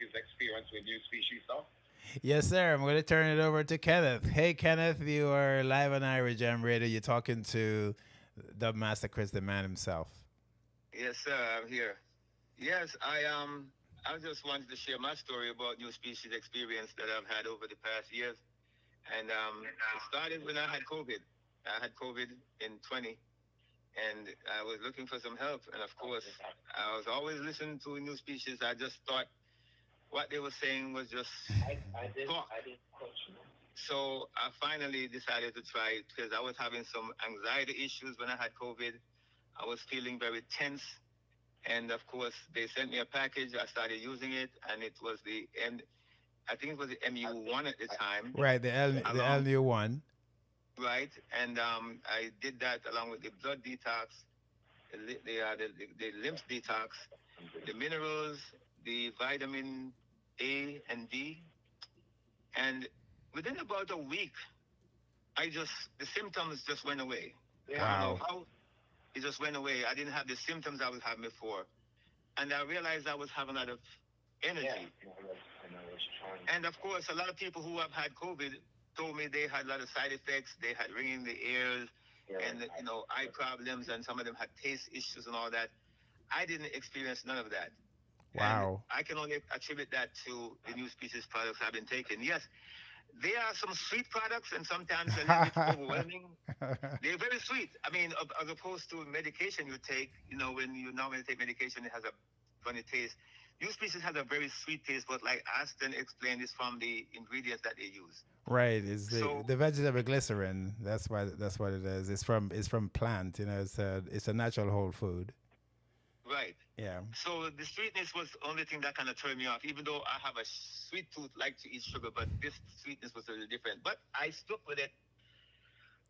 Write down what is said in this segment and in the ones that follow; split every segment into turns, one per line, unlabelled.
his experience with new species stuff.
Yes, sir. I'm going to turn it over to Kenneth. Hey, Kenneth, you are live on Irie Jam Radio. You're talking to Dubbmaster Chris, the man himself.
Yes, sir, I'm here. Yes, I just wanted to share my story about new species experience that I've had over the past years. And it started when I had COVID. I had COVID in 20, and I was looking for some help. And of course, I was always listening to new species. I just thought what they were saying was just talk. So I finally decided to try it because I was having some anxiety issues when I had COVID. I was feeling very tense. And of course, they sent me a package. I started using it, and it was I think it was the MU1 at the time.
Right, the
Along,
LU one.
right, and I did that along with the blood detox, the lymph detox, the minerals, the vitamin A and D, and within about a week, the symptoms just went away. I don't know
Wow.
how. It just went away. I didn't have the symptoms I was having before. And I realized I was having a lot of energy. And of course, a lot of people who have had COVID told me they had a lot of side effects. They had ringing the ears and, eye problems, and some of them had taste issues and all that. I didn't experience none of that. And
Wow.
I can only attribute that to the new species products I've been taking. Yes, there are some sweet products, and sometimes a little bit overwhelming. They're very sweet. I mean, as opposed to medication you take, when you normally take medication, it has a funny taste. New species has a very sweet taste, but like Aston explained, it's from the ingredients that they use.
Right, is
So,
the vegetable glycerin. That's what it is. It's from plant. It's a natural whole food.
right.
Yeah.
So the sweetness was the only thing that kind of turned me off, even though I have a sweet tooth, like to eat sugar, but this sweetness was a little different. But I stuck with it.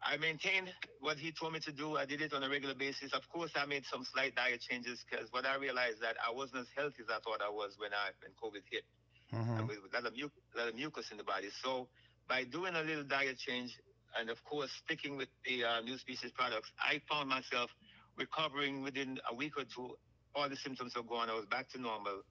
I maintained what he told me to do. I did it on a regular basis. Of course, I made some slight diet changes because what I realized that I wasn't as healthy as I thought I was when COVID hit,
Hmm.
and with a lot of mucus in the body. So by doing a little diet change and of course sticking with the new species products, I found myself recovering within a week or two. All the symptoms were gone. I was back to normal,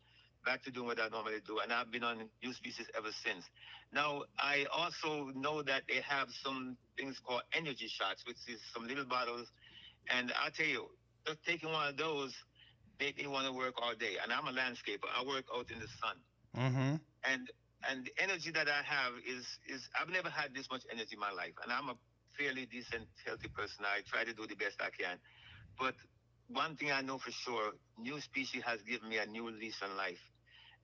back to doing what I normally do, and I've been on new species ever since. Now, I also know that they have some things called energy shots, which is some little bottles, and I tell you, just taking one of those make me want to work all day. And I'm a landscaper. I work out in the sun,
Hmm.
and the energy that I have is I've never had this much energy in my life, and I'm a fairly decent, healthy person. I try to do the best I can, but one thing I know for sure, new species has given me a new lease on life.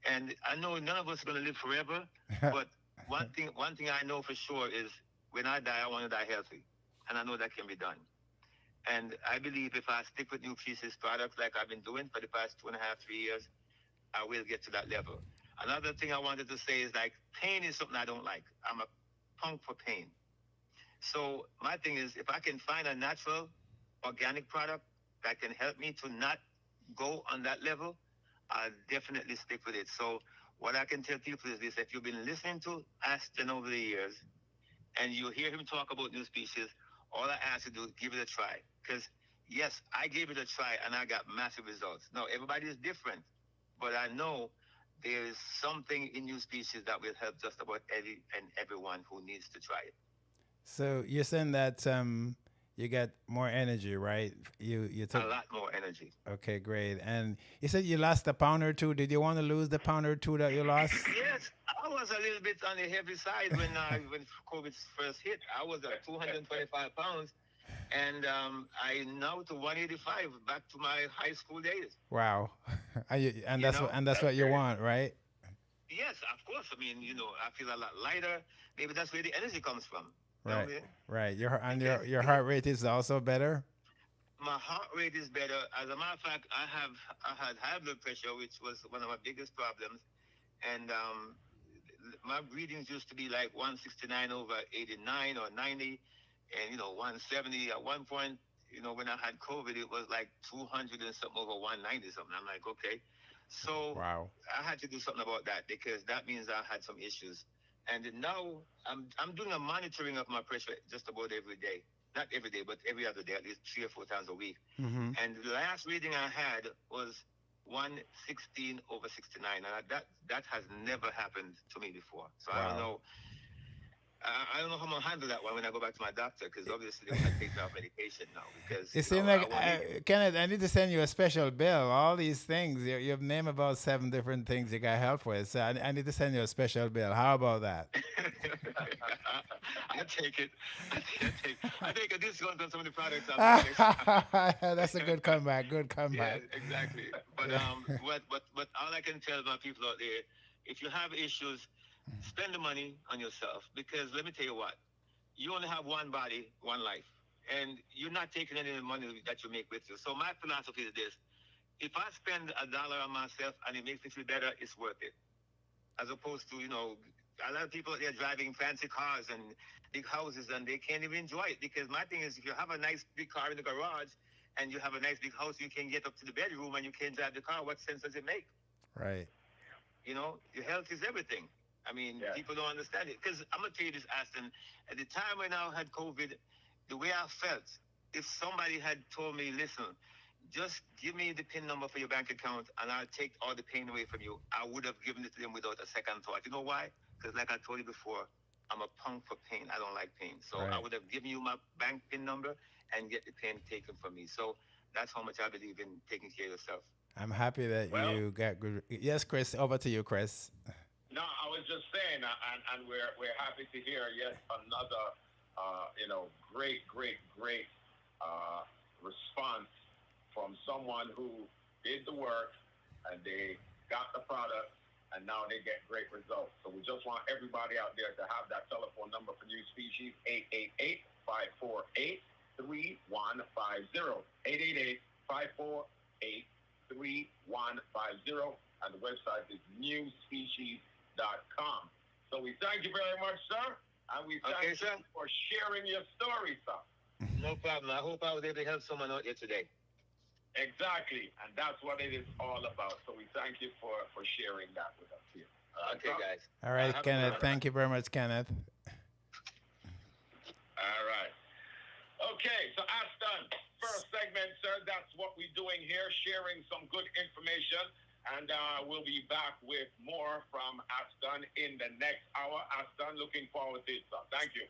And I know none of us are going to live forever, but one thing I know for sure is when I die, I want to die healthy, and I know that can be done. And I believe if I stick with new species products like I've been doing for the past 2.5, 3 years, I will get to that level. Another thing I wanted to say is like pain is something I don't like. I'm a punk for pain. So my thing is if I can find a natural organic product that can help me to not go on that level, I'll definitely stick with it. So what I can tell people is this: if you've been listening to Aston over the years and you hear him talk about new species, all I ask you to do is give it a try. Because yes, I gave it a try and I got massive results. Now everybody is different, but I know there is something in new species that will help just about everyone who needs to try it.
So you're saying that you get more energy, right? You
A
took.
lot more energy.
Okay, great. And you said you lost a pound or two. Did you want to lose the pound or two that you lost?
Yes, I was a little bit on the heavy side when COVID first hit. I was at 225 pounds, and I now to 185, back to my high school days.
Wow. And
You
that's what
know,
and that's what you want, right?
yes, of course. I mean, I feel a lot lighter. Maybe that's where the energy comes from.
Right.
Yeah?
Right.
Because
Your heart rate is also better.
my heart rate is better. As a matter of fact, I had high blood pressure, which was one of my biggest problems, and my readings used to be like 169 over 89 or 90, and 170 at one point. When I had COVID, it was like 200 and something over 190 something. I'm like, okay, so
Wow.
I had to do something about that because that means I had some issues. And now I'm doing a monitoring of my pressure just about every day. Not every day, but every other day, at least 3 or 4 times a week.
Mm-hmm.
And the last reading I had was 116/69, and that has never happened to me before. So I don't
Wow.
know. I don't know how I'm gonna handle that one when I go back to my doctor, because obviously they're gonna take me off medication now, because
It seems
I
like,
won't need it.
Kenneth, I need to send you a special bill. All these things, you've named about 7 different things you got help with. So I need to send you a special bill. How about that?
I take it. I take a discount on some of the products I'm selling.
That's a good comeback. Good
Yeah,
comeback.
exactly. But
Yeah.
what all I can tell my people out there, if you have issues, spend the money on yourself, because let me tell you what, you only have one body, one life, and you're not taking any of the money that you make with you. So my philosophy is this: if I spend $1 on myself and it makes me feel better, it's worth it. As opposed to, a lot of people they're driving fancy cars and big houses and they can't even enjoy it, because my thing is, if you have a nice big car in the garage and you have a nice big house, you can get up to the bedroom and you can't drive the car. What sense does it make?
Right.
Your health is everything. I mean,
Yeah.
people don't understand it. Because I'm gonna tell you this, Aston. At the time when I had COVID, the way I felt, if somebody had told me, listen, just give me the PIN number for your bank account and I'll take all the pain away from you, I would have given it to them without a second thought. You know why? Because like I told you before, I'm a punk for pain. I don't like pain. So I
Right.
would have given you my bank PIN number and get the pain taken from me. So that's how much I believe in taking care of yourself.
I'm happy that
Well,
you got good. Yes, Chris. Over to you, Chris.
no, I was just saying, and we're happy to hear yet another, great response from someone who did the work and they got the product and now they get great results. So we just want everybody out there to have that telephone number for New Species, 888-548-3150. 888-548-3150. And the website is NuSpecies.com. So we thank you very much, sir. And we thank you
sir.
for sharing your story, sir.
No problem. I hope I was able to help someone out here today.
Exactly. And that's what it is all about. So we thank you for sharing that with us here.
Okay, guys.
All right,
Have a good
Kenneth.
one.
Thank you very much, Kenneth.
All right. Okay, so Aston, first segment, sir, that's what we're doing here, sharing some good information. And we'll be back with more from Aston in the next hour. Aston, looking forward to it, sir. Thank you.